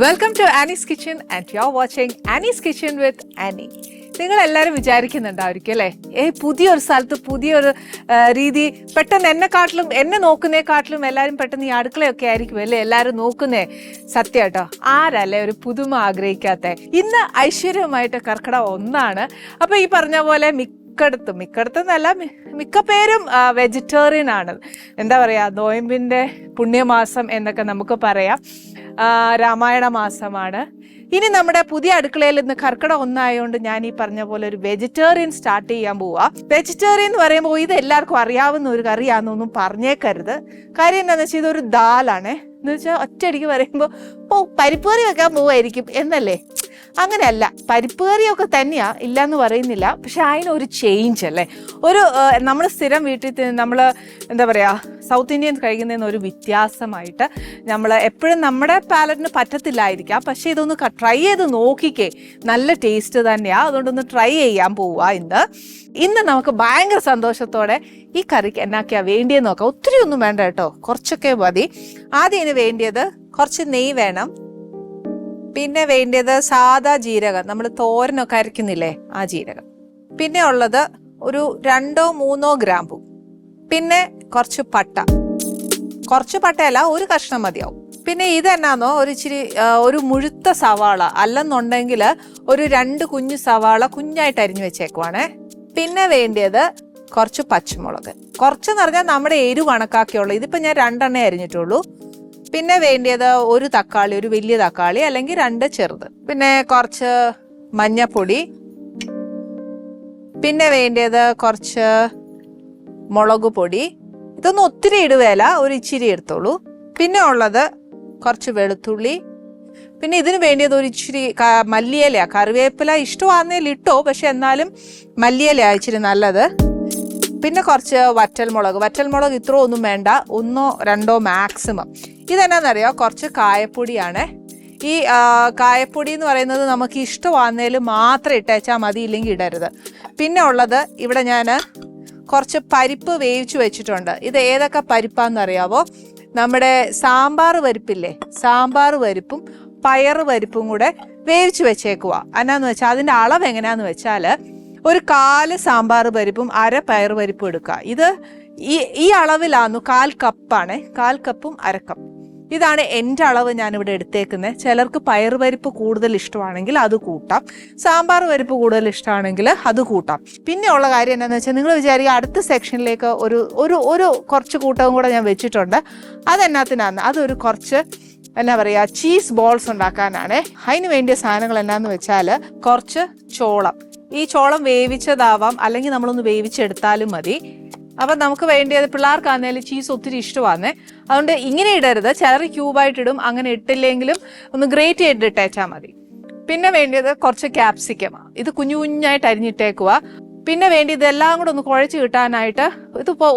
Welcome to Annie's kitchen and you are watching Annie's kitchen with Annie. നിങ്ങൾ എല്ലാവരും വിചാരിക്കുന്നുണ്ടായിരിക്കും അല്ലേ, പുതിയൊരു സ്ഥലത്ത് പുതിയൊരു രീതി, പെട്ടെന്ന് എന്നെ നോക്കുന്നേക്കാട്ടിലും എല്ലാവരും പെട്ടെന്ന് ഈ അടുക്കളയൊക്കെ ആയിരിക്കും അല്ലേ എല്ലാവരും നോക്കുന്നേ. സത്യം കേട്ടോ, ആരല്ലേ ഒരു പുതുമ ആഗ്രഹിക്കാത്ത. ഇന്ന് ഐശ്വര്യമായിട്ട് കർക്കിടകം 1. അപ്പൊ ഈ പറഞ്ഞ പോലെ മിക്കടത്തുന്നല്ല, മിക്ക പേരും വെജിറ്റേറിയൻ ആണ്. എന്താ പറയാ, നോയമ്പിന്റെ പുണ്യമാസം എന്നൊക്കെ നമുക്ക് പറയാം. രാമായണ മാസമാണ്. ഇനി നമ്മുടെ പുതിയ അടുക്കളയിൽ ഇന്ന് കർക്കിടകം 1 ആയതുകൊണ്ട് ഞാൻ ഈ പറഞ്ഞ പോലെ ഒരു വെജിറ്റേറിയൻ സ്റ്റാർട്ട് ചെയ്യാൻ പോവാ. വെജിറ്റേറിയൻ എന്ന് പറയുമ്പോൾ ഇത് എല്ലാവർക്കും അറിയാവുന്ന ഒരു കറിയാണെന്നൊന്നും പറഞ്ഞേക്കരുത്. കാര്യം എന്താണെന്ന് വെച്ചാൽ ഇതൊരു ദാലാണ്. എന്ന് വെച്ചാൽ ഒറ്റയടിക്ക് പറയുമ്പോൾ പരിപ്പ് കറി വെക്കാൻ പോവായിരിക്കും എന്നല്ലേ. അങ്ങനെയല്ല, പരിപ്പ് കറിയൊക്കെ തന്നെയാ, ഇല്ലയെന്ന് പറയുന്നില്ല. പക്ഷെ അതിനൊരു ചേഞ്ച് അല്ലേ, ഒരു നമ്മൾ സ്ഥിരം വീട്ടിൽ നമ്മൾ എന്താ പറയുക സൗത്ത് ഇന്ത്യൻ കഴിക്കുന്നതിന് ഒരു വ്യത്യാസമായിട്ട് നമ്മൾ എപ്പോഴും നമ്മുടെ പാലറ്റിന് പറ്റത്തില്ലായിരിക്കാം. പക്ഷെ ഇതൊന്ന് ട്രൈ ചെയ്ത് നോക്കിക്കേ, നല്ല ടേസ്റ്റ് തന്നെയാണ്. അതുകൊണ്ടൊന്ന് ട്രൈ ചെയ്യാൻ പോവുക. ഇന്ന് നമുക്ക് ഭയങ്കര സന്തോഷത്തോടെ ഈ കറിക്ക് എന്നാക്കിയാ വേണ്ടിയെന്ന് നോക്കാം. ഒത്തിരി ഒന്നും വേണ്ട കേട്ടോ, കുറച്ചൊക്കെ മതി. ആദ്യം ഇതിന് വേണ്ടിയത് കുറച്ച് നെയ്യ് വേണം. പിന്നെ വേണ്ടിയത് സാദാ ജീരകം, നമ്മൾ തോരനൊക്കെ അരയ്ക്കുന്നില്ലേ ആ ജീരകം. പിന്നെ ഉള്ളത് ഒരു 2-3 ഗ്രാമ്പു. പിന്നെ കുറച്ച് പട്ടയല്ല, ഒരു കഷ്ണം മതിയാവും. പിന്നെ ഇതെന്നാന്നോ, ഒരു മുഴുത്ത സവാള, അല്ലെന്നുണ്ടെങ്കിൽ ഒരു 2 കുഞ്ഞു സവാള കുഞ്ഞായിട്ട് അരിഞ്ഞു വെച്ചേക്കുവാണേ. പിന്നെ വേണ്ടിയത് കുറച്ച് പച്ചമുളക്, കുറച്ചെന്ന് പറഞ്ഞാൽ നമ്മുടെ എരിവ് കണക്കാക്കിയുള്ളൂ. ഇതിപ്പോൾ ഞാൻ 2 അരിഞ്ഞിട്ടുള്ളൂ. പിന്നെ വേണ്ടിയത് ഒരു തക്കാളി, ഒരു വലിയ തക്കാളി അല്ലെങ്കിൽ 2 ചെറുത്. പിന്നെ കുറച്ച് മഞ്ഞപ്പൊടി. പിന്നെ വേണ്ടിയത് കുറച്ച് മുളക് പൊടി. ഇതൊന്നും ഒത്തിരി ഇടുവേല, ഒരു ഇച്ചിരി എടുത്തോളൂ. പിന്നെ ഉള്ളത് കുറച്ച് വെളുത്തുള്ളി. പിന്നെ ഇതിന് വേണ്ടിയത് ഒരു ഇച്ചിരി മല്ലിയില, കറിവേപ്പില ഇഷ്ടമാണെന്നേൽ ഇട്ടോ, പക്ഷെ എന്നാലും മല്ലിയില ഇച്ചിരി നല്ലത്. പിന്നെ കുറച്ച് വറ്റൽമുളക് ഇത്ര ഒന്നും വേണ്ട, 1-2 മാക്സിമം. ഇതെന്നാന്നറിയോ, കുറച്ച് കായപ്പൊടിയാണ്. ഈ കായപ്പൊടി എന്ന് പറയുന്നത് നമുക്ക് ഇഷ്ടമാകുന്നതിൽ മാത്രം ഇട്ടേച്ചാൽ മതി, ഇല്ലെങ്കിൽ ഇടരുത്. പിന്നെ ഉള്ളത് ഇവിടെ ഞാൻ കുറച്ച് പരിപ്പ് വേവിച്ച് വെച്ചിട്ടുണ്ട്. ഇത് ഏതൊക്കെ പരിപ്പാണെന്നറിയാവോ, നമ്മുടെ സാമ്പാർ പരിപ്പില്ലേ, സാമ്പാർ പരിപ്പും പയറ് പരിപ്പും കൂടെ വേവിച്ച് വെച്ചേക്കുക. എന്നാന്ന് വെച്ചാൽ അതിൻ്റെ അളവ് എങ്ങനെയാന്ന് വെച്ചാൽ ഒരു 1/4 സാമ്പാർ പരിപ്പും 1/2 പയറ് പരിപ്പും എടുക്കുക. ഇത് ഈ അളവിലാന്നു 1/4 കപ്പാണ്, 1/4 കപ്പും 1/2 കപ്പ്. ഇതാണ് എൻ്റെ അളവ് ഞാനിവിടെ എടുത്തേക്കുന്നത്. ചിലർക്ക് പയറ് പരിപ്പ് കൂടുതൽ ഇഷ്ടമാണെങ്കിൽ അത് കൂട്ടാം, സാമ്പാർ പരിപ്പ് കൂടുതൽ ഇഷ്ടമാണെങ്കിൽ അത് കൂട്ടാം. പിന്നെ ഉള്ള കാര്യം എന്താണെന്ന് വെച്ചാൽ, നിങ്ങൾ വിചാരിക്കുക അടുത്ത സെക്ഷനിലേക്ക് ഒരു കുറച്ച് കൂട്ടവും കൂടെ ഞാൻ വെച്ചിട്ടുണ്ട്. അതെന്നാത്തിനാന്ന്, അതൊരു കുറച്ച് എന്നാ പറയുക ചീസ് ബോൾസ് ഉണ്ടാക്കാനാണ്. അതിന് വേണ്ടിയ സാധനങ്ങൾ എന്നാന്ന് വെച്ചാൽ കുറച്ച് ചോളം. ഈ ചോളം വേവിച്ചതാവാം, അല്ലെങ്കിൽ നമ്മളൊന്ന് വേവിച്ചെടുത്താലും മതി. അപ്പം നമുക്ക് വേണ്ടിയത്, പിള്ളേർക്കാണെങ്കിലും ചീസ് ഒത്തിരി ഇഷ്ടമാണേ, അതുകൊണ്ട് ഇങ്ങനെ ഇടരുത്. ചിലർ ക്യൂബായിട്ടിടും, അങ്ങനെ ഇട്ടില്ലെങ്കിലും ഒന്ന് ഗ്രേറ്റ് ചെയ്തിട്ട് ഇട്ടേച്ചാൽ മതി. പിന്നെ വേണ്ടിയത് കുറച്ച് ക്യാപ്സിക്കം, ഇത് കുഞ്ഞു കുഞ്ഞായിട്ട് അരിഞ്ഞിട്ടേക്കുക. പിന്നെ വേണ്ടി ഇതെല്ലാം കൂടെ ഒന്ന് കുഴച്ച് കിട്ടാനായിട്ട് ഇതിപ്പോൾ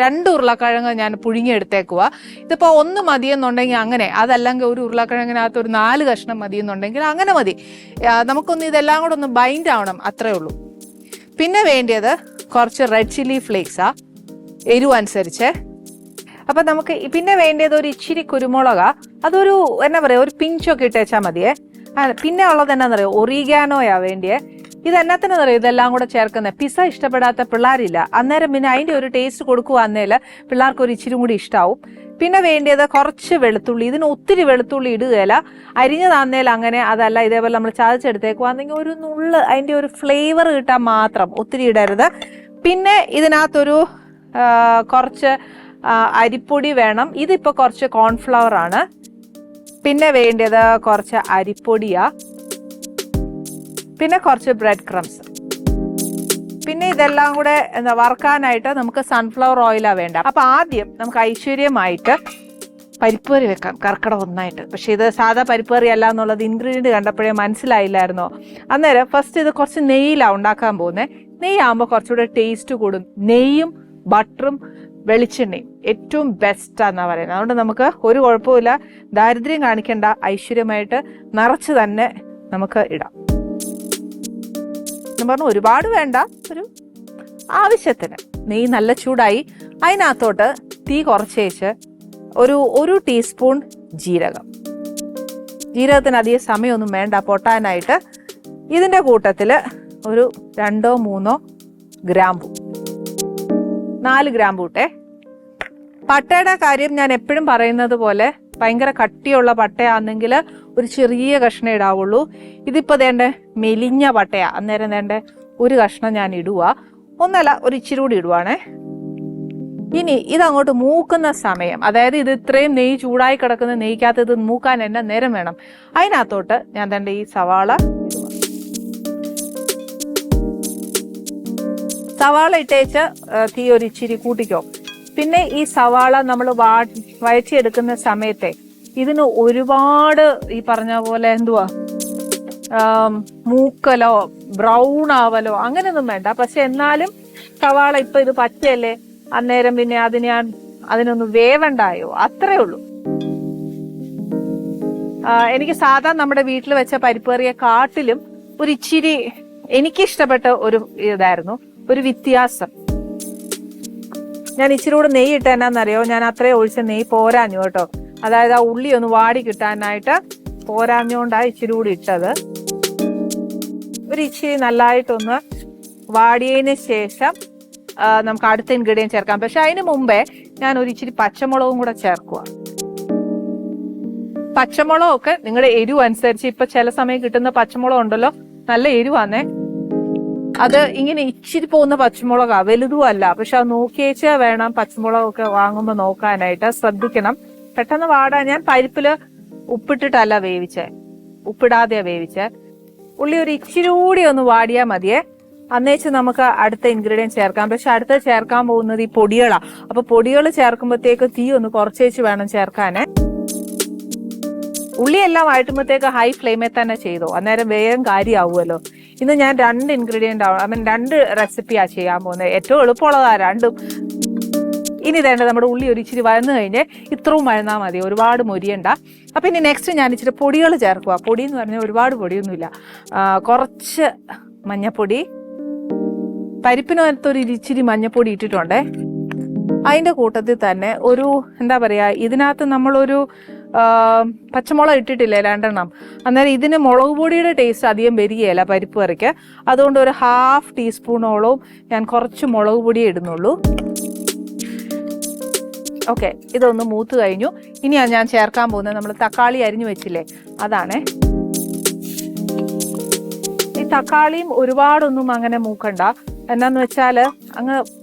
2 ഉരുളക്കിഴങ്ങ് ഞാൻ പുഴുങ്ങിയെടുത്തേക്കുക. ഇതിപ്പോൾ 1 മതിയെന്നുണ്ടെങ്കിൽ അങ്ങനെ, അതല്ലെങ്കിൽ ഒരു ഉരുളക്കിഴങ്ങിനകത്ത് ഒരു 4 കഷ്ണം മതിയെന്നുണ്ടെങ്കിൽ അങ്ങനെ മതി. നമുക്കൊന്ന് ഇതെല്ലാം കൂടെ ഒന്ന് ബൈൻഡ് ആവണം, അത്രേ ഉള്ളൂ. പിന്നെ വേണ്ടിയത് കുറച്ച് റെഡ് ചില്ലി ഫ്ലേക്സാ, എരിവ് അനുസരിച്ച്. അപ്പം നമുക്ക് പിന്നെ വേണ്ടിയത് ഒരു ഇച്ചിരി കുരുമുളകാ, അതൊരു എന്നാ പറയുക ഒരു പിഞ്ചൊക്കെ ഇട്ടേച്ചാൽ മതിയേ. പിന്നെ ഉള്ളത് എന്നാന്നറിയോ, ഒറിഗാനോയാ വേണ്ടിയേ. ഇത് എന്നാത്തിനെന്നറിയോ ഇതെല്ലാം കൂടെ ചേർക്കുന്നത്, പിസ്സ ഇഷ്ടപ്പെടാത്ത പിള്ളേരില്ല, അന്നേരം പിന്നെ അതിൻ്റെ ഒരു ടേസ്റ്റ് കൊടുക്കുകയെന്നേൽ പിള്ളേർക്ക് ഒരു ഇച്ചിരി കൂടി ഇഷ്ടാവും. പിന്നെ വേണ്ടിയത് കുറച്ച് വെളുത്തുള്ളി. ഇതിന് ഒത്തിരി വെളുത്തുള്ളി ഇടുകയില്ല, അരിഞ്ഞതാന്നേൽ അങ്ങനെ, അതല്ല ഇതേപോലെ നമ്മൾ ചതച്ചെടുത്തേക്കുവാണെങ്കിൽ ഒരു നുള്ള് അതിൻ്റെ ഒരു ഫ്ലേവർ കിട്ടാൻ മാത്രം, ഒത്തിരി ഇടരുത്. പിന്നെ ഇതിനകത്തൊരു കുറച്ച് അരിപ്പൊടി വേണം. ഇതിപ്പോൾ കുറച്ച് കോൺഫ്ലവർ ആണ്. പിന്നെ വേണ്ടിയത് കുറച്ച് അരിപ്പൊടിയാ. പിന്നെ കുറച്ച് ബ്രെഡ് ക്രംസ്. പിന്നെ ഇതെല്ലാം കൂടെ വറുക്കാനായിട്ട് നമുക്ക് സൺഫ്ലവർ ഓയിലാണ് വേണ്ട. അപ്പം ആദ്യം നമുക്ക് ഐശ്വര്യമായിട്ട് പരിപ്പ് കറി വെക്കാം, കർക്കിടകം 1. പക്ഷെ ഇത് സാധാ പരിപ്പ് കറി അല്ല എന്നുള്ളത് ഇൻഗ്രീഡിയൻറ്റ് കണ്ടപ്പോഴേ മനസ്സിലായില്ലായിരുന്നോ. അന്നേരം ഫസ്റ്റ് ഇത് കുറച്ച് നെയ്യിലാണ് ഉണ്ടാക്കാൻ പോകുന്നത്. നെയ്യാകുമ്പോൾ കുറച്ചുകൂടെ ടേസ്റ്റ് കൂടും. നെയ്യും ബട്ടറും വെളിച്ചെണ്ണയും ഏറ്റവും ബെസ്റ്റാന്നാണ് പറയുന്നത്. അതുകൊണ്ട് നമുക്ക് ഒരു കുഴപ്പമില്ല, ദാരിദ്ര്യം കാണിക്കേണ്ട, ഐശ്വര്യമായിട്ട് നിറച്ച് തന്നെ നമുക്ക് ഇടാം. എന്ന് പറഞ്ഞാൽ ഒരുപാട് വേണ്ട, ഒരു ആവശ്യത്തിന്. നെയ്യ് നല്ല ചൂടായി, അതിനകത്തോട്ട് തീ കുറച്ചേച്ച് ഒരു ടീസ്പൂൺ ജീരകം, ജീരകത്തിന് അധികം സമയമൊന്നും വേണ്ട പൊട്ടാനായിട്ട്. ഇതിൻ്റെ കൂട്ടത്തിൽ ഒരു 2-3 ഗ്രാമ്പു, 4 ഗ്രാമ്പു ഇട്ടേ. പട്ടയുടെ കാര്യം ഞാൻ എപ്പോഴും പറയുന്നത് പോലെ ഭയങ്കര കട്ടിയുള്ള പട്ടയാണെങ്കിൽ ഒരു ചെറിയ കഷ്ണം ഇടാവുള്ളൂ. ഇതിപ്പോൾ വേണ്ട മെലിഞ്ഞ പട്ടയാ, അന്നേരം വേണ്ട ഒരു കഷ്ണം ഞാൻ ഇടുക, ഒന്നല്ല ഒരു ഇച്ചിരി കൂടി ഇടുവാണേ. ഇനി ഇതങ്ങോട്ട് മൂക്കുന്ന സമയം, അതായത് ഇത് ഇത്രയും നെയ്യ് ചൂടായി കിടക്കുന്ന നെയ്ക്കകത്ത് ഇത് മൂക്കാൻ എന്നെ നേരം വേണം. അതിനകത്തോട്ട് ഞാൻ തന്നെ ഈ സവാള ഇട്ടേച്ച് തീ ഒരു ഇച്ചിരി കൂട്ടിക്കോ. പിന്നെ ഈ സവാള നമ്മൾ വഴറ്റിയെടുക്കുന്ന സമയത്തെ ഇതിന് ഒരുപാട് ഈ പറഞ്ഞ പോലെ എന്തുവാ മൂക്കലോ ബ്രൗൺ ആവലോ അങ്ങനെയൊന്നും വേണ്ട. പക്ഷെ എന്നാലും സവാള ഇപ്പൊ ഇത് പച്ചയല്ലേ, അന്നേരം പിന്നെ അതിനൊന്ന് വേവണ്ടായോ, അത്രേ ഉള്ളൂ. എനിക്ക് സാധാരണ നമ്മുടെ വീട്ടിൽ വെച്ച പരിപ്പ് കറിയെ കാട്ടിലും ഒരു ഇച്ചിരി എനിക്കിഷ്ടപ്പെട്ട ഒരു ഇതായിരുന്നു, ഒരു വ്യത്യാസം. ഞാൻ ഇച്ചിരി കൂടെ നെയ്യ് ഇട്ട എന്നാന്നറിയോ, ഞാൻ അത്രയും ഒഴിച്ച നെയ്യ് പോരാഞ്ഞു കേട്ടോ. അതായത് ആ ഉള്ളി ഒന്ന് വാടി കിട്ടാനായിട്ട് പോരാഞ്ഞുകൊണ്ടാണ് ഇച്ചിരി കൂടി ഇട്ടത്. ഒരു ഇച്ചിരി നല്ലതായിട്ടൊന്ന് വാടിയതിന് ശേഷം നമുക്ക് അടുത്ത ഇൻഗ്രീഡിയൻറ്റ് ചേർക്കാം. പക്ഷെ അതിന് മുമ്പേ ഞാൻ ഒരു ഇച്ചിരി പച്ചമുളകും കൂടെ ചേർക്കുക. പച്ചമുളകൊക്കെ നിങ്ങളുടെ എരിവ് അനുസരിച്ച്, ഇപ്പൊ ചില സമയം കിട്ടുന്ന പച്ചമുളക് ഉണ്ടല്ലോ നല്ല എരിവാന്നേ, അത് ഇങ്ങനെ ഇച്ചിരി പോകുന്ന പച്ചമുളകാ, വലുതും അല്ല. പക്ഷെ അത് നോക്കിയേച്ചാൽ വേണം പച്ചമുളകൊക്കെ വാങ്ങുമ്പോൾ നോക്കാനായിട്ട്, ശ്രദ്ധിക്കണം. പെട്ടെന്ന് വാടാൻ ഞാൻ പരിപ്പില് ഉപ്പിട്ടിട്ടല്ല വേവിച്ചേ, ഉപ്പിടാതെയാ വേവിച്ചേ. ഉള്ളി ഒരു ഇച്ചിരി കൂടി ഒന്ന് വാടിയാൽ മതിയേ, അന്നേച്ച് നമുക്ക് അടുത്ത ഇൻഗ്രീഡിയൻറ്റ് ചേർക്കാം. പക്ഷെ അടുത്ത ചേർക്കാൻ പോകുന്നത് ഈ പൊടികളാ. അപ്പൊ പൊടികൾ ചേർക്കുമ്പോഴത്തേക്ക് തീ ഒന്ന് കുറച്ചേച്ച് വേണം ചേർക്കാന്. ഉള്ളിയെല്ലാം വഴറ്റുമ്പോഴത്തേക്ക് ഹൈ ഫ്ലെയിമിൽ തന്നെ ചെയ്തോ, അന്നേരം വേഗം കാര്യമാവുമല്ലോ. ഇന്ന് ഞാൻ 2 ഇൻഗ്രീഡിയൻ്റ് ആണ്, 2 റെസിപ്പിയാണ് ചെയ്യാൻ പോകുന്നത്. ഏറ്റവും എളുപ്പമുള്ളതാ രണ്ടും. ഇനി വേണ്ടത് നമ്മുടെ ഉള്ളി ഒരു ഇച്ചിരി വഴന്നു കഴിഞ്ഞ് ഇത്രയും വഴന്നാൽ മതി, ഒരുപാട് മൊരിയണ്ട. അപ്പം ഇനി നെക്സ്റ്റ് ഞാൻ ഇച്ചിരി പൊടികൾ ചേർക്കുക. പൊടി എന്ന് പറഞ്ഞാൽ ഒരുപാട് പൊടിയൊന്നുമില്ല, കുറച്ച് മഞ്ഞപ്പൊടി, പരിപ്പിനകത്തൊരു ഇച്ചിരി മഞ്ഞപ്പൊടി ഇട്ടിട്ടുണ്ടേ. അതിൻ്റെ കൂട്ടത്തിൽ തന്നെ ഒരു എന്താ പറയുക, ഇതിനകത്ത് നമ്മളൊരു പച്ചമുളക് ഇട്ടിട്ടില്ലേ 2 അന്നേരം ഇതിന് മുളക് പൊടിയുടെ ടേസ്റ്റ് അധികം വരികയില്ല പരിപ്പ് കറിക്ക്. അതുകൊണ്ട് ഒരു 1/2 ടീസ്പൂണോളവും ഞാൻ കുറച്ച് മുളക് പൊടിയേ ഇടുന്നുള്ളൂ. ഓക്കെ, ഇതൊന്ന് മൂത്ത് കഴിഞ്ഞു. ഇനിയാണ് ഞാൻ ചേർക്കാൻ പോകുന്നത് നമ്മൾ തക്കാളി അരിഞ്ഞു വെച്ചില്ലേ, അതാണേ. ഈ തക്കാളിയും ഒരുപാടൊന്നും അങ്ങനെ മൂക്കണ്ട. എന്നാന്ന് വെച്ചാൽ അങ്ങ്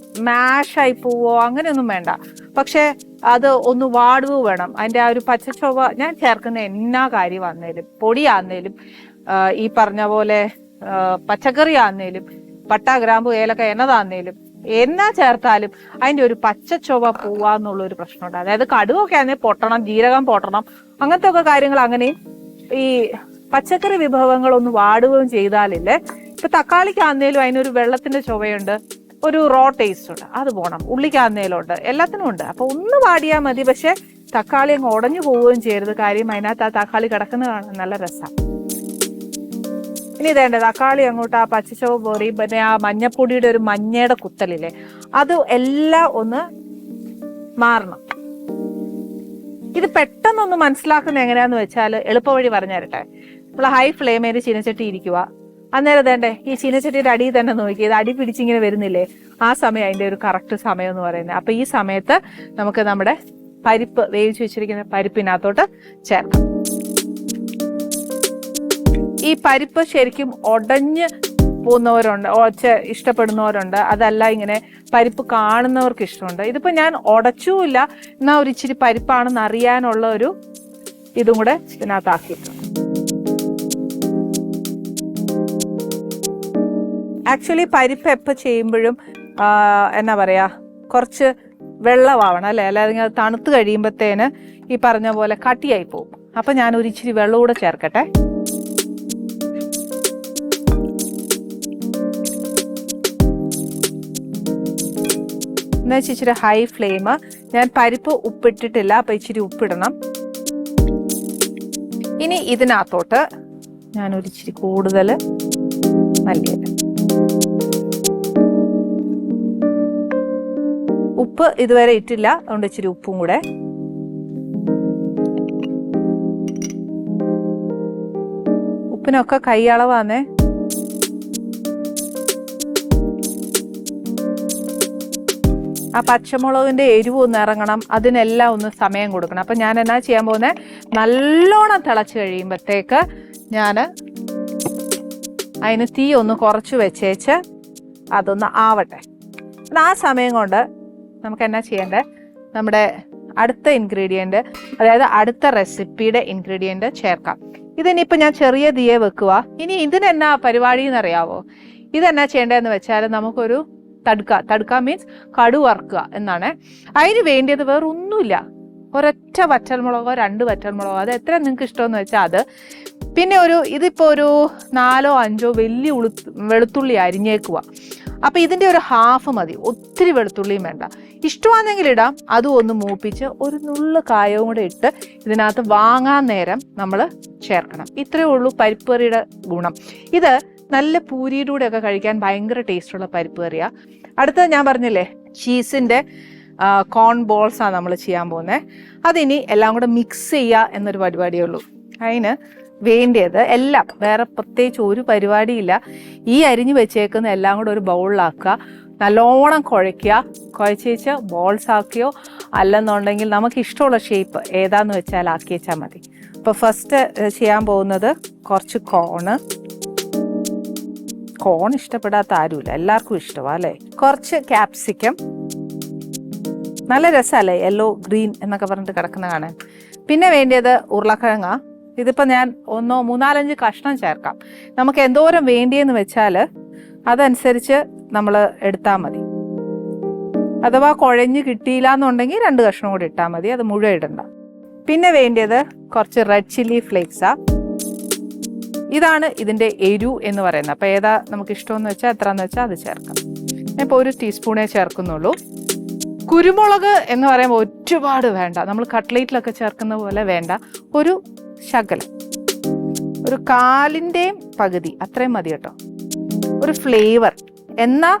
മാഷായി പോവോ അങ്ങനെയൊന്നും വേണ്ട. പക്ഷെ അത് ഒന്ന് വാടുക വേണം. അതിൻ്റെ ആ ഒരു പച്ചച്ചൊവ്വ ഞാൻ ചേർക്കുന്ന എന്നാ കാര്യം ആന്നേലും, പൊടിയാന്നേലും, ഈ പറഞ്ഞ പോലെ പച്ചക്കറി ആന്നേലും, പട്ട ഗ്രാമ്പു ഏലക്ക എന്നതാന്നേലും, എന്നാ ചേർത്താലും അതിൻ്റെ ഒരു പച്ചച്ചൊവ്വ പോവാന്നുള്ളൊരു പ്രശ്നമുണ്ട്. അതായത് കടുവൊക്കെ ആണെങ്കിൽ പൊട്ടണം, ജീരകം പൊട്ടണം, അങ്ങനത്തെ ഒക്കെ കാര്യങ്ങൾ. അങ്ങനെയും ഈ പച്ചക്കറി വിഭവങ്ങളൊന്ന് വാടുകയും ചെയ്താലില്ലേ, ഇപ്പൊ തക്കാളിക്കാന്നേലും അതിനൊരു വെള്ളത്തിന്റെ ചൊവയുണ്ട്, ഒരു റോ ടേസ്റ്റ് ഉണ്ട്, അത് പോണം. ഉള്ളിക്കാന്നേലും ഉണ്ട്, എല്ലാത്തിനും ഉണ്ട്. അപ്പൊ ഒന്ന് വാടിയാൽ മതി. പക്ഷെ തക്കാളി അങ്ങ് ഉടഞ്ഞു പോവുകയും ചെയ്യരുത്. കാര്യം അതിനകത്ത് ആ തക്കാളി കിടക്കുന്നത് കാണാൻ നല്ല രസം. ഇനി ഇതേണ്ട തക്കാളി അങ്ങോട്ട് ആ പച്ചച്ചൊവ പോറി, പിന്നെ ആ മഞ്ഞപ്പൊടിയുടെ ഒരു മഞ്ഞയുടെ കുത്തലില്ലേ, അത് എല്ലാം ഒന്ന് മാറണം. ഇത് പെട്ടെന്നൊന്ന് മനസ്സിലാക്കുന്നത് എങ്ങനെയാന്ന് വെച്ചാൽ എളുപ്പവഴി പറഞ്ഞു തരട്ടെ. നമ്മൾ ഹൈ ഫ്ലെയിമിൽ ചീനച്ചട്ടി ഇരിക്കുക. അന്നേരം വേണ്ടേ ഈ ചീനച്ചട്ടിയുടെ അടിയിൽ തന്നെ നോക്കി, ഇത് അടി പിടിച്ചിങ്ങനെ വരുന്നില്ലേ, ആ സമയം അതിൻ്റെ ഒരു കറക്റ്റ് സമയം എന്ന് പറയുന്നത്. അപ്പൊ ഈ സമയത്ത് നമുക്ക് നമ്മുടെ പരിപ്പ്, വേവിച്ച് വെച്ചിരിക്കുന്ന പരിപ്പിനകത്തോട്ട് ചേർക്കാം. ഈ പരിപ്പ് ശരിക്കും ഉടഞ്ഞ് പോകുന്നവരുണ്ട്, ഇഷ്ടപ്പെടുന്നവരുണ്ട്. അതല്ല ഇങ്ങനെ പരിപ്പ് കാണുന്നവർക്ക് ഇഷ്ടമുണ്ട്. ഇതിപ്പോ ഞാൻ ഉടച്ചുമില്ല, എന്നാ ഒരു ഇച്ചിരി പരിപ്പാണെന്ന് അറിയാനുള്ള ഒരു ഇതും കൂടെ ഇതിനകത്താക്കിയിട്ടുണ്ട്. ആക്ച്വലി പരിപ്പ് എപ്പോൾ ചെയ്യുമ്പോഴും എന്നാ പറയാ, കുറച്ച് വെള്ളമാവണം അല്ലേ, അല്ലെങ്കിൽ അത് തണുത്ത് കഴിയുമ്പോഴത്തേന് ഈ പറഞ്ഞ പോലെ കട്ടിയായി പോകും. അപ്പൊ ഞാൻ ഒരു ഇച്ചിരി വെള്ളം കൂടെ ചേർക്കട്ടെ. എന്നുവെച്ചാൽ ഇച്ചിരി ഹൈ ഫ്ലെയിം. ഞാൻ പരിപ്പ് ഉപ്പിട്ടിട്ടില്ല, അപ്പൊ ഇച്ചിരി ഉപ്പിടണം. ഇനി ഇതിനകത്തോട്ട് ഞാനൊരു ഇച്ചിരി കൂടുതൽ മല്ലിയില, ഉപ്പ് ഇതുവരെ ഇട്ടില്ല, അതുകൊണ്ട് ഇച്ചിരി ഉപ്പും കൂടെ. ഉപ്പിനൊക്കെ കൈയളവാന്നേ. ആ പച്ചമുളകിൻ്റെ എരിവ് ഒന്ന് ഇറങ്ങണം, അതിനെല്ലാം ഒന്ന് സമയം കൊടുക്കണം. അപ്പം ഞാൻ എന്നാ ചെയ്യാൻ പോകുന്നത്, നല്ലോണം തിളച്ച് കഴിയുമ്പോഴത്തേക്ക് ഞാൻ അതിന് തീ ഒന്ന് കുറച്ച് വെച്ചേച്ച് അതൊന്ന് ആവട്ടെ. ആ സമയം കൊണ്ട് നമുക്ക് എന്നാ ചെയ്യേണ്ടത്, നമ്മുടെ അടുത്ത ഇൻഗ്രീഡിയൻറ്റ്, അതായത് അടുത്ത റെസിപ്പിയുടെ ഇൻഗ്രീഡിയൻറ്റ് ചേർക്കാം. ഇതിനിപ്പോൾ ഞാൻ ചെറിയ തീയെ വെക്കുക. ഇനി ഇതിനെന്നാ പരിപാടി എന്നറിയാവോ? ഇതെന്നാ ചെയ്യേണ്ടതെന്ന് വെച്ചാൽ നമുക്കൊരു തടുക്ക മീൻസ് കടു വറുക്കുക എന്നാണ്. അതിന് വേണ്ടിയത് വേറെ ഒന്നുമില്ല, ഒരൊറ്റ വറ്റൽമുളകോ 2 വറ്റൽമുളകോ, അത് എത്ര നിങ്ങൾക്ക് ഇഷ്ടമെന്ന് വെച്ചാൽ അത്. പിന്നെ ഇതിപ്പോൾ ഒരു 4 5 വലിയ വെളുത്തുള്ളി അരിഞ്ഞേക്കുക. അപ്പോൾ ഇതിൻ്റെ ഒരു ഹാഫ് മതി, ഒത്തിരി വെളുത്തുള്ളിയും വേണ്ട. ഇഷ്ടമാണെങ്കിൽ ഇടാം. അതും ഒന്ന് മൂപ്പിച്ച് ഒരു നുള്ളു കായവും കൂടെ ഇട്ട് ഇതിനകത്ത് വാങ്ങാൻ നേരം നമ്മൾ ചേർക്കണം. ഇത്രയേ ഉള്ളൂ പരിപ്പ് കറിയുടെ ഗുണം. ഇത് നല്ല പൂരിയുടെ കൂടെ ഒക്കെ കഴിക്കാൻ ഭയങ്കര ടേസ്റ്റുള്ള പരിപ്പ് കറിയാണ്. അടുത്തത് ഞാൻ പറഞ്ഞില്ലേ, ചീസിൻ്റെ കോൺ ബോൾസാണ് നമ്മൾ ചെയ്യാൻ പോകുന്നത്. അതിനി എല്ലാം കൂടെ മിക്സ് ചെയ്യുക എന്നൊരു പരിപാടിയേ ഉള്ളൂ. അതിന് വേണ്ടിയത് എല്ലാം വേറെ പ്രത്യേകിച്ച് ഒരു പരിപാടിയില്ല. ഈ അരിഞ്ഞ് വെച്ചേക്കുന്ന എല്ലാം കൂടെ ഒരു ബൗളിലാക്കുക, നല്ലോണം കുഴച്ചേച്ച് ബോൾസ് ആക്കിയോ അല്ലെന്നുണ്ടെങ്കിൽ നമുക്ക് ഇഷ്ടമുള്ള ഷേപ്പ് ഏതാന്ന് വെച്ചാൽ ആക്കി വെച്ചാൽ മതി. അപ്പോൾ ഫസ്റ്റ് ചെയ്യാൻ പോകുന്നത് കുറച്ച് കോൺ ഇഷ്ടപ്പെടാത്ത ആരുമില്ല, എല്ലാവർക്കും ഇഷ്ടമാണ് അല്ലേ. കുറച്ച് ക്യാപ്സിക്കം, നല്ല രസമല്ലേ യെല്ലോ ഗ്രീൻ എന്നൊക്കെ പറഞ്ഞിട്ട് കിടക്കുന്ന കാണാൻ. പിന്നെ വേണ്ടിയത് ഉരുളക്കിഴങ്ങ. ഇതിപ്പോൾ ഞാൻ 1 3 4 5 കഷ്ണം ചേർക്കാം. നമുക്ക് എന്തോരം വേണ്ടിയെന്ന് വെച്ചാൽ അതനുസരിച്ച് നമ്മൾ എടുത്താൽ മതി. അഥവാ കുഴഞ്ഞ് കിട്ടിയില്ല എന്നുണ്ടെങ്കിൽ 2 കഷ്ണം കൂടി ഇട്ടാൽ മതി, അത് മുഴുവൻ ഇടണ്ട. പിന്നെ വേണ്ടിയത് കുറച്ച് റെഡ് ചില്ലി ഫ്ലേക്സാ. ഇതാണ് ഇതിൻ്റെ എരിവ് എന്ന് പറയുന്നത്. അപ്പോൾ ഏതാ നമുക്ക് ഇഷ്ടമെന്ന് വെച്ചാൽ എത്രയെന്ന് വെച്ചാൽ അത് ചേർക്കാം. ഇപ്പോൾ 1 ടീസ്പൂണേ ചേർക്കുന്നുള്ളൂ. കുരുമുളക് എന്ന് പറയുമ്പോൾ ഒരുപാട് വേണ്ട, നമ്മൾ കട്ട്ലേറ്റിലൊക്കെ ചേർക്കുന്ന പോലെ വേണ്ട, ഒരു ശകലം, ഒരു 1/4 പകുതി അത്രയും മതി കേട്ടോ, ഒരു ഫ്ലേവർ. എന്നാൽ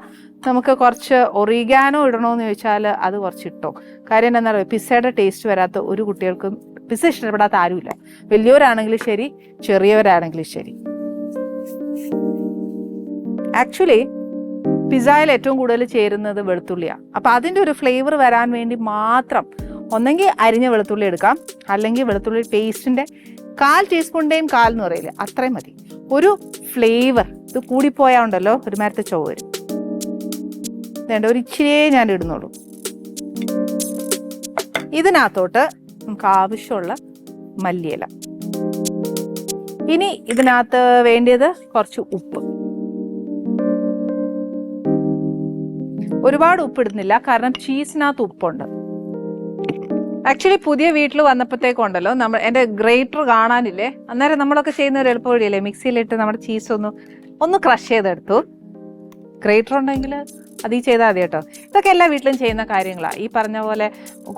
നമുക്ക് കുറച്ച് ഒറിഗാനോ ഇടണമെന്ന് ചോദിച്ചാൽ അത് കുറച്ച് ഇട്ടോ. കാര്യം എന്താ പറയുക, പിസ്സയുടെ ടേസ്റ്റ് വരാത്ത ഒരു കുട്ടികൾക്കും പിസ്സ ഇഷ്ടപ്പെടാത്ത ആരുമില്ല, വലിയവരാണെങ്കിലും ശരി ചെറിയവരാണെങ്കിലും ശരി. ആക്ച്വലി പിസ്സയിൽ ഏറ്റവും കൂടുതൽ ചേരുന്നത് വെളുത്തുള്ളിയാണ്. അപ്പോൾ അതിൻ്റെ ഒരു ഫ്ലേവർ വരാൻ വേണ്ടി മാത്രം ഒന്നെങ്കിൽ അരിഞ്ഞ വെളുത്തുള്ളി എടുക്കാം, അല്ലെങ്കിൽ വെളുത്തുള്ളി പേസ്റ്റിൻ്റെ 1/4 ടീസ്പൂണിൻ്റെയും 1/4 എന്ന് പറയില്ല, അത്രയും മതി. ഒരു ഫ്ലേവർ. ഇത് കൂടിപ്പോയാൽ ഉണ്ടല്ലോ ഒരു നേരത്തെ ചുവ വരും. വേണ്ട, ഒരു ഇച്ചിരിയേ ഞാൻ ഇടുന്നുള്ളൂ. ഇതിനകത്തോട്ട് നമുക്ക് ആവശ്യമുള്ള മല്ലിയില. ഇനി ഇതിനകത്ത് വേണ്ടിയത് കുറച്ച് ഉപ്പ്. ഒരുപാട് ഉപ്പ് ഇടുന്നില്ല, കാരണം ചീസിനകത്ത് ഉപ്പുണ്ട്. ആക്ച്വലി പുതിയ വീട്ടിൽ വന്നപ്പോഴത്തേക്കുണ്ടല്ലോ എൻ്റെ ഗ്രേറ്റർ കാണാനില്ലേ, അന്നേരം നമ്മളൊക്കെ ചെയ്യുന്ന ഒരു എളുപ്പ വഴിയല്ലേ, മിക്സിയിലിട്ട് നമ്മുടെ ചീസ് ഒന്ന് ക്രഷ് ചെയ്തെടുത്തു. ഗ്രേറ്റർ ഉണ്ടെങ്കിൽ അത് ചെയ്താൽ മതി കേട്ടോ. ഇതൊക്കെ എല്ലാ വീട്ടിലും ചെയ്യുന്ന കാര്യങ്ങളാണ്. ഈ പറഞ്ഞ പോലെ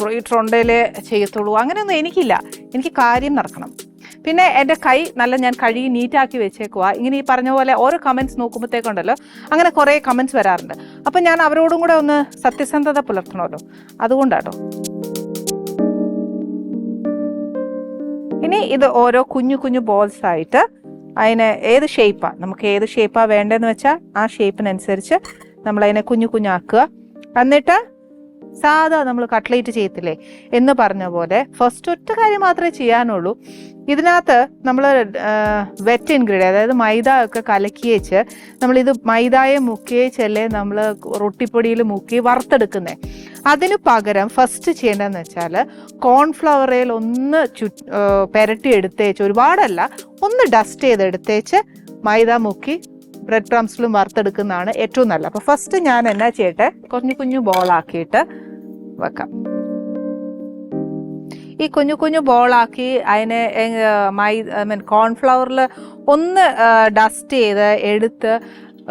ഗ്രേറ്റർ ഉണ്ടെങ്കിലേ ചെയ്യത്തുള്ളൂ അങ്ങനെയൊന്നും എനിക്കില്ല, എനിക്ക് കാര്യം നടക്കണം. പിന്നെ എൻ്റെ കൈ ഞാൻ കഴുകി നീറ്റാക്കി വെച്ചേക്കുക. ഇങ്ങനെ ഈ പറഞ്ഞ പോലെ ഓരോ കമൻറ്റ്സ് നോക്കുമ്പോഴത്തേക്കുണ്ടല്ലോ അങ്ങനെ കുറേ കമൻറ്റ്സ് വരാറുണ്ട്. അപ്പം ഞാൻ അവരോടും കൂടെ ഒന്ന് സത്യസന്ധത പുലർത്തണമല്ലോ, അതുകൊണ്ടാട്ടോ. ഇനി ഇത് ഓരോ കുഞ്ഞു ബോൾസ് ആയിട്ട് അതിന് നമുക്ക് ഏത് ഷേപ്പാണ് വേണ്ടതെന്ന് വെച്ചാൽ ആ ഷേപ്പിനനുസരിച്ച് നമ്മളതിനെ കുഞ്ഞാക്കുക. എന്നിട്ട് സാധാ നമ്മൾ കട്ട്ലേറ്റ് ചെയ്യത്തില്ലേ എന്ന് പറഞ്ഞ പോലെ ഫസ്റ്റ് ഒറ്റ കാര്യം മാത്രമേ ചെയ്യാനുള്ളൂ. ഇതിനകത്ത് നമ്മൾ വെറ്റ് ഇൻഗ്രീഡിയൻ, അതായത് മൈദ ഒക്കെ കലക്കിയേച്ച് നമ്മളിത് മൈദയെ മുക്കിയേച്ചല്ലേ നമ്മൾ റൊട്ടിപ്പൊടിയിൽ മുക്കി വറുത്തെടുക്കുന്നത്. അതിന് പകരം ഫസ്റ്റ് ചെയ്യേണ്ടതെന്ന് വെച്ചാൽ കോൺഫ്ലവറിൽ ഒന്ന് പെരട്ടി എടുത്തേച്ച്, ഒരുപാടല്ല, ഒന്ന് ഡസ്റ്റ് ചെയ്തെടുത്തേച്ച് മൈദ മുക്കി ബ്രെഡ് ക്രംസിലും വറുത്തെടുക്കുന്നതാണ് ഏറ്റവും നല്ലത്. അപ്പോൾ ഫസ്റ്റ് ഞാൻ എന്നാ ചെയ്യട്ടെ, കുഞ്ഞു ബോളാക്കിയിട്ട് വെക്കാം. ഈ കുഞ്ഞു ബോളാക്കി അതിനെ കോൺഫ്ലവറിൽ ഒന്ന് ഡസ്റ്റ് ചെയ്ത് എടുത്ത്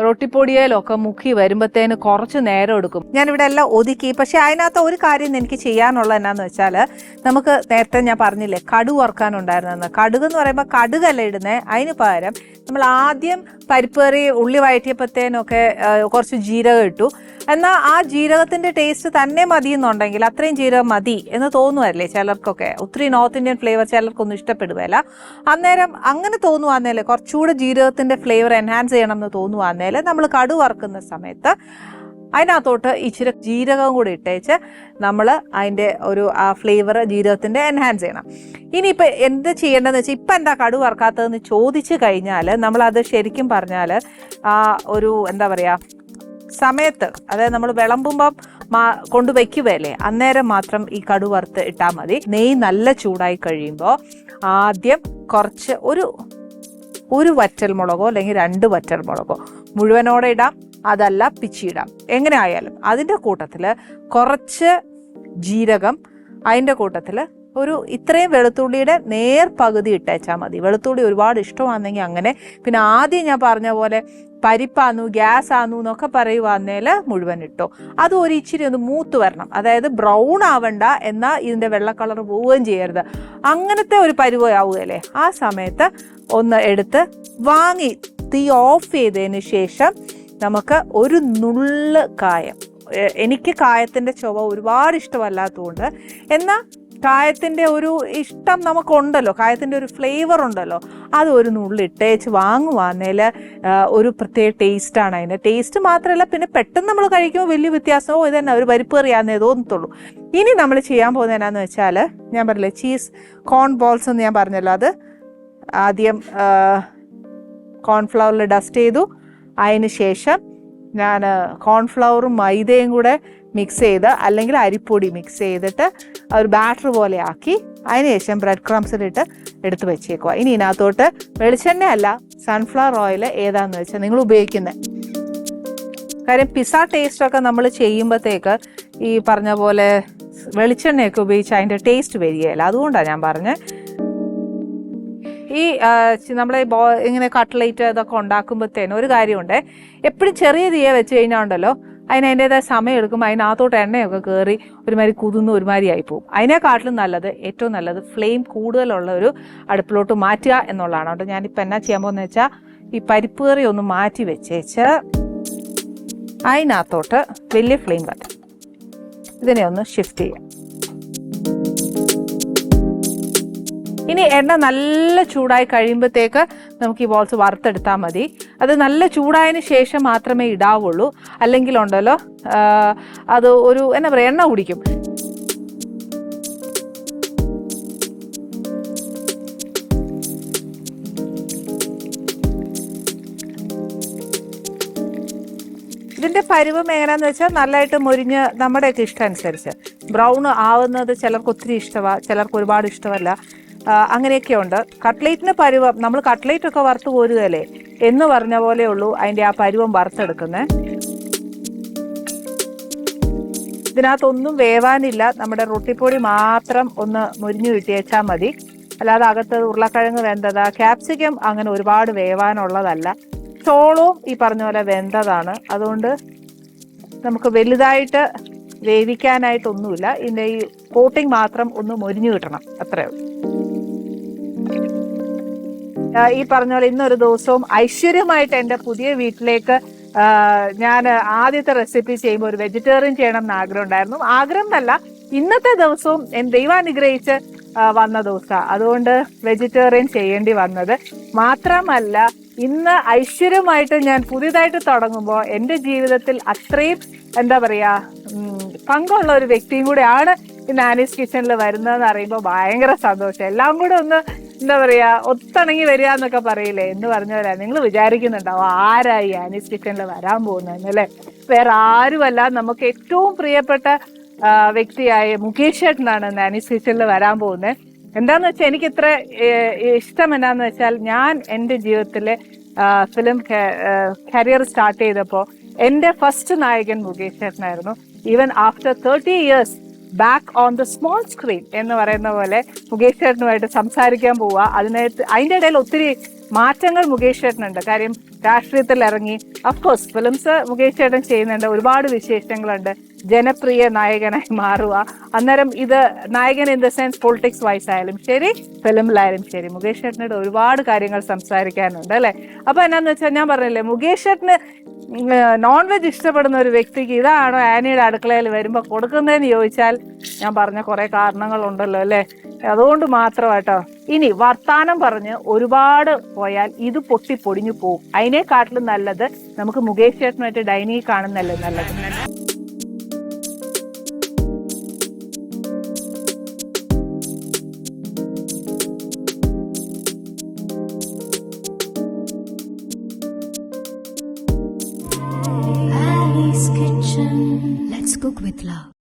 റൊട്ടിപ്പൊടിയിലൊക്കെ മുക്കി വരുമ്പോഴത്തേന് കുറച്ച് നേരം എടുക്കും. ഞാനിവിടെ എല്ലാം ഒതുക്കി. പക്ഷെ അതിനകത്ത് ഒരു കാര്യം എനിക്ക് ചെയ്യാനുള്ളത് എന്നാന്ന് വെച്ചാൽ, നമുക്ക് നേരത്തെ ഞാൻ പറഞ്ഞില്ലേ കടുക് വറുക്കാനുണ്ടായിരുന്നെന്ന്. കടുക് എന്ന് പറയുമ്പോൾ കടുകല്ല ഇടുന്നത്, അതിന് പകരം നമ്മൾ ആദ്യം പരിപ്പ് കറി ഉള്ളി വഴറ്റിയപ്പോഴത്തേനൊക്കെ കുറച്ച് ജീരകം ഇട്ടു. എന്നാൽ ആ ജീരകത്തിന്റെ ടേസ്റ്റ് തന്നെ മതി എന്നുണ്ടെങ്കിൽ അത്രയും ജീരകം മതി എന്ന് തോന്നുമല്ലേ ചിലർക്കൊക്കെ. ഒത്തിരി നോർത്ത് ഇന്ത്യൻ ഫ്ലേവർ ചിലർക്കൊന്നും ഇഷ്ടപ്പെടുകയില്ല. അന്നേരം അങ്ങനെ തോന്നുവാന്നേല് കുറച്ചുകൂടെ ജീരകത്തിന്റെ ഫ്ലേവർ എൻഹാൻസ് ചെയ്യണം എന്ന് തോന്നുവാന്നേല് നമ്മൾ കടു വറുക്കുന്ന സമയത്ത് അതിനകത്തോട്ട് ഇച്ചിരി ജീരകം കൂടി ഇട്ടേച്ച് നമ്മൾ അതിൻ്റെ ഒരു ആ ഫ്ലേവർ ജീരകത്തിൻ്റെ എൻഹാൻസ് ചെയ്യണം. ഇനിയിപ്പോൾ എന്ത് ചെയ്യേണ്ടതെന്ന് വെച്ചാൽ ഇപ്പം എന്താ കടു വറുക്കാത്തതെന്ന് ചോദിച്ചു കഴിഞ്ഞാൽ നമ്മളത് ശരിക്കും പറഞ്ഞാൽ ആ ഒരു എന്താ പറയുക സമയത്ത്, അതായത് നമ്മൾ വിളമ്പുമ്പം കൊണ്ടുവയ്ക്കുകയല്ലേ അന്നേരം മാത്രം ഈ കടു വറുത്ത് ഇട്ടാൽ മതി. നെയ്യ് നല്ല ചൂടായി കഴിയുമ്പോൾ ആദ്യം കുറച്ച് ഒരു വറ്റൽമുളകോ അല്ലെങ്കിൽ 2 വറ്റൽമുളകോ മുഴുവനോടെ ഇടാം, അതല്ല പിച്ചിയിടാം, എങ്ങനെ ആയാലും. അതിൻ്റെ കൂട്ടത്തിൽ കുറച്ച് ജീരകം, അതിൻ്റെ കൂട്ടത്തിൽ ഇത്രയും വെളുത്തുള്ളിയുടെ പകുതി ഇട്ടേച്ചാൽ മതി. വെളുത്തുള്ളി ഒരുപാട് ഇഷ്ടമാണെങ്കിൽ അങ്ങനെ. പിന്നെ ആദ്യം ഞാൻ പറഞ്ഞ പോലെ പരിപ്പാന്നു ഗ്യാസ് ആന്നു എന്നൊക്കെ പറയുവാന്നേൽ മുഴുവൻ ഇട്ടോ. അത് ഇച്ചിരി ഒന്ന് മൂത്ത് വരണം, അതായത് ബ്രൗൺ ആവണ്ട എന്നാൽ ഇതിൻ്റെ വെള്ള കളർ പോവുകയും ചെയ്യരുത്. അങ്ങനത്തെ ഒരു പരുവമാവുകയല്ലേ, ആ സമയത്ത് ഒന്ന് എടുത്ത് വാങ്ങി തീ ഓഫ് ചെയ്തതിന് ശേഷം നമുക്ക് ഒരു നുള്ള് കായം, എനിക്ക് കായത്തിൻ്റെ ചുവ ഒരുപാട് ഇഷ്ടമല്ലാത്തതുകൊണ്ട്, എന്നാൽ കായത്തിൻ്റെ ഒരു ഇഷ്ടം നമുക്കുണ്ടല്ലോ, കായത്തിൻ്റെ ഒരു ഫ്ലേവർ ഉണ്ടല്ലോ, അത് ഒരു നുള്ളിട്ടേച്ച് വാങ്ങുവാന്നേൽ ഒരു പ്രത്യേക ടേസ്റ്റാണ് അതിൻ്റെ. ടേസ്റ്റ് മാത്രമല്ല, പിന്നെ പെട്ടെന്ന് നമ്മൾ കഴിക്കുമ്പോൾ വലിയ വ്യത്യാസമോ ഇതന്നെ ഒരു പരിപ്പ് കറിയാന്നേ തോന്നത്തുള്ളൂ. ഇനി നമ്മൾ ചെയ്യാൻ പോകുന്നത് എന്നാന്ന് വെച്ചാൽ, ഞാൻ പറഞ്ഞില്ലേ ചീസ് കോൺ ബോൾസ് എന്ന് ഞാൻ പറഞ്ഞല്ലോ, അത് ആദ്യം കോൺഫ്ലവറിൽ ഡസ്റ്റ് ചെയ്തു. അതിന് ശേഷം ഞാൻ കോൺഫ്ലവറും മൈദയും കൂടെ മിക്സ് ചെയ്ത് അല്ലെങ്കിൽ അരിപ്പൊടി മിക്സ് ചെയ്തിട്ട് ഒരു ബാറ്റർ പോലെ ആക്കി അതിനുശേഷം ബ്രെഡ് ക്രംസിലിട്ട് എടുത്ത് വെച്ചേക്കുക. ഇനി ഇതിനകത്തോട്ട് വെളിച്ചെണ്ണ അല്ല സൺഫ്ലവർ ഓയിൽ ഏതാന്ന് വെച്ചാൽ നിങ്ങൾ ഉപയോഗിക്കുന്നത്. കാര്യം പിസ്സ ടേസ്റ്റൊക്കെ നമ്മൾ ചെയ്യുമ്പോഴത്തേക്ക് ഈ പറഞ്ഞ പോലെ വെളിച്ചെണ്ണയൊക്കെ ഉപയോഗിച്ച് അതിൻ്റെ ടേസ്റ്റ് വരികയില്ല. അതുകൊണ്ടാണ് ഞാൻ പറഞ്ഞത്. ഈ നമ്മളെ ഇങ്ങനെ കട്ട്ലേറ്റ് ഇതൊക്കെ ഉണ്ടാക്കുമ്പോഴത്തേനും ഒരു കാര്യമുണ്ട്, എപ്പോഴും ചെറിയ തീയെ വെച്ച് കഴിഞ്ഞാൽ ഉണ്ടല്ലോ അതിൻ്റേതായ സമയം എടുക്കുമ്പോൾ അതിനകത്തോട്ട് എണ്ണയൊക്കെ കയറി ഒരുമാതിരി കുതിർന്ന് ഒരുമാതിരി ആയിപ്പോവും. അതിനെക്കാട്ടിലും നല്ലത്, ഏറ്റവും നല്ലത് ഫ്ലെയിം കൂടുതലുള്ള ഒരു അടുപ്പിലോട്ട് മാറ്റുക എന്നുള്ളതാണ്. അതുകൊണ്ട് ഞാനിപ്പോൾ എന്നാ ചെയ്യാൻ പോകുന്നത് വെച്ചാൽ ഈ പരിപ്പ് കറി ഒന്ന് മാറ്റി വെച്ചേച്ച് അതിനകത്തോട്ട് വലിയ ഫ്ലെയിം കത്തും ഇതിനെ ഒന്ന് ഷിഫ്റ്റ് ചെയ്യാം. ഇനി എണ്ണ നല്ല ചൂടായി കഴിയുമ്പോഴത്തേക്ക് നമുക്ക് ഈ ബോൾസ് വറുത്തെടുത്താൽ മതി. അത് നല്ല ചൂടായതിന് ശേഷം മാത്രമേ ഇടാവുള്ളൂ, അല്ലെങ്കിൽ ഉണ്ടല്ലോ അത് ഒരു എന്നാ പറയുക എണ്ണ കുടിക്കും. ഇതിൻ്റെ പരുവം എങ്ങനെയാണെന്ന് വെച്ചാൽ നല്ലതായിട്ട് മൊരിഞ്ഞ് നമ്മുടെയൊക്കെ ഇഷ്ടം അനുസരിച്ച് ബ്രൗൺ ആവുന്നത് ചിലർക്ക് ഒത്തിരി ഇഷ്ടമാണ്, ചിലർക്ക് ഒരുപാട് ഇഷ്ടമല്ല, അങ്ങനെയൊക്കെ ഉണ്ട്. കട്ട്ലേറ്റിന് പരുവം നമ്മൾ കട്ട്ലേറ്റ് ഒക്കെ വറുത്ത് കോരുകയല്ലേ എന്ന് പറഞ്ഞ പോലെ ഉള്ളൂ അതിൻ്റെ ആ പരുവം വറുത്തെടുക്കുന്നത്. ഇതിനകത്തൊന്നും വേവാനില്ല, നമ്മുടെ റൊട്ടിപ്പൊടി മാത്രം ഒന്ന് മുരിഞ്ഞു കിട്ടിയേച്ചാൽ മതി. അല്ലാതെ അകത്ത് ഉരുളക്കിഴങ്ങ് വെന്തതാ, ക്യാപ്സിക്കം അങ്ങനെ ഒരുപാട് വേവാനുള്ളതല്ല. ചോളവും ഈ പറഞ്ഞ പോലെ വെന്തതാണ്. അതുകൊണ്ട് നമുക്ക് വലുതായിട്ട് വേവിക്കാനായിട്ടൊന്നുമില്ല. ഇതിൻ്റെ ഈ കോട്ടിങ് മാത്രം ഒന്ന് മൊരിഞ്ഞു കിട്ടണം, അത്രയേ ഉള്ളൂ. ഈ പറഞ്ഞ പോലെ ഇന്നൊരു ദിവസവും ഐശ്വര്യമായിട്ട് എൻ്റെ പുതിയ വീട്ടിലേക്ക് ഞാൻ ആദ്യത്തെ റെസിപ്പി ചെയ്യുമ്പോൾ ഒരു വെജിറ്റേറിയൻ ചെയ്യണം എന്ന് ആഗ്രഹം ഉണ്ടായിരുന്നു. ആഗ്രഹം എന്നല്ല, ഇന്നത്തെ ദിവസവും ദൈവാനുഗ്രഹിച്ച് വന്ന ദിവസമാണ്. അതുകൊണ്ട് വെജിറ്റേറിയൻ ചെയ്യേണ്ടി വന്നത് മാത്രമല്ല, ഇന്ന് ഐശ്വര്യമായിട്ട് ഞാൻ പുതിയതായിട്ട് തുടങ്ങുമ്പോൾ എൻ്റെ ജീവിതത്തിൽ അത്രയും എന്താ പറയുക പങ്കുള്ള ഒരു വ്യക്തിയും കൂടെയാണ് ഇന്ന് ആനീസ് കിച്ചണിൽ വരുന്നതെന്ന് അറിയുമ്പോൾ ഭയങ്കര സന്തോഷം. എല്ലാം കൂടെ ഒന്ന് എന്താ പറയുക ഒത്തിണങ്ങി വരിക എന്നൊക്കെ പറയില്ലേ എന്ന് പറഞ്ഞവരാ. നിങ്ങൾ വിചാരിക്കുന്നുണ്ടാവും ആരായി ആനീസ് കിച്ചണിൽ വരാൻ പോകുന്നതെന്നല്ലേ. വേറെ ആരുമല്ല, നമുക്ക് ഏറ്റവും പ്രിയപ്പെട്ട വ്യക്തിയായ മുകേഷ് ചേട്ടനാണ് ആനീസ് കിച്ചണിൽ വരാൻ പോകുന്നത്. എന്താന്ന് വെച്ചാൽ എനിക്ക് ഇത്ര ഇഷ്ടം എന്നാന്ന് വെച്ചാൽ, ഞാൻ എൻ്റെ ജീവിതത്തിലെ ഫിലിം കരിയർ സ്റ്റാർട്ട് ചെയ്തപ്പോൾ എൻ്റെ ഫസ്റ്റ് നായകൻ മുകേഷ് ചേട്ടനായിരുന്നു. Even after 30 years back on the small screen എന്ന് പറയുന്ന പോലെ മുകേഷ് ചേട്ടനുമായിട്ട് സംസാരിക്കാൻ പോവുക. അതിൻ്റെ ഇടയിൽ ഒത്തിരി മാറ്റങ്ങൾ മുകേഷ് ചേട്ടനുണ്ട്. കാര്യം രാഷ്ട്രീയത്തിൽ ഇറങ്ങി, അഫ്കോഴ്സ് ഫിലിംസ് മുകേഷ് ചേട്ടൻ ചെയ്യുന്നുണ്ട്, ഒരുപാട് വിശേഷങ്ങളുണ്ട്. ജനപ്രിയ നായകനായി മാറുക. അന്നേരം ഇത് നായകൻ in the sense politics wise ആയാലും ശരി, ഫിലിമിലായാലും ശരി, മുകേഷ് ചേട്ടനോട് ഒരുപാട് കാര്യങ്ങൾ സംസാരിക്കാനുണ്ട് അല്ലേ. അപ്പൊ എന്നാന്ന് വെച്ചാൽ ഞാൻ പറഞ്ഞില്ലേ, മുകേഷ് ചേട്ടന് നോൺ വെജ് ഇഷ്ടപ്പെടുന്ന ഒരു വ്യക്തിക്ക് ഇതാണോ ആനിയുടെ അടുക്കളയിൽ വരുമ്പോൾ കൊടുക്കുന്നതെന്ന് ചോദിച്ചാൽ ഞാൻ പറഞ്ഞ കുറെ കാരണങ്ങളുണ്ടല്ലോ അല്ലേ. അതുകൊണ്ട് മാത്രമാട്ടോ. ഇനി വർത്താനം പറഞ്ഞ് ഒരുപാട് പോയാൽ ഇത് പൊട്ടിപ്പൊടിഞ്ഞു പോകും. അതിനെക്കാട്ടിലും നല്ലത് നമുക്ക് മുകേഷ് ചേട്ടനുമായിട്ട് ഡൈനിങ് കാണുന്നല്ലേ നല്ലത്. Ali's Kitchen. Let's cook with love.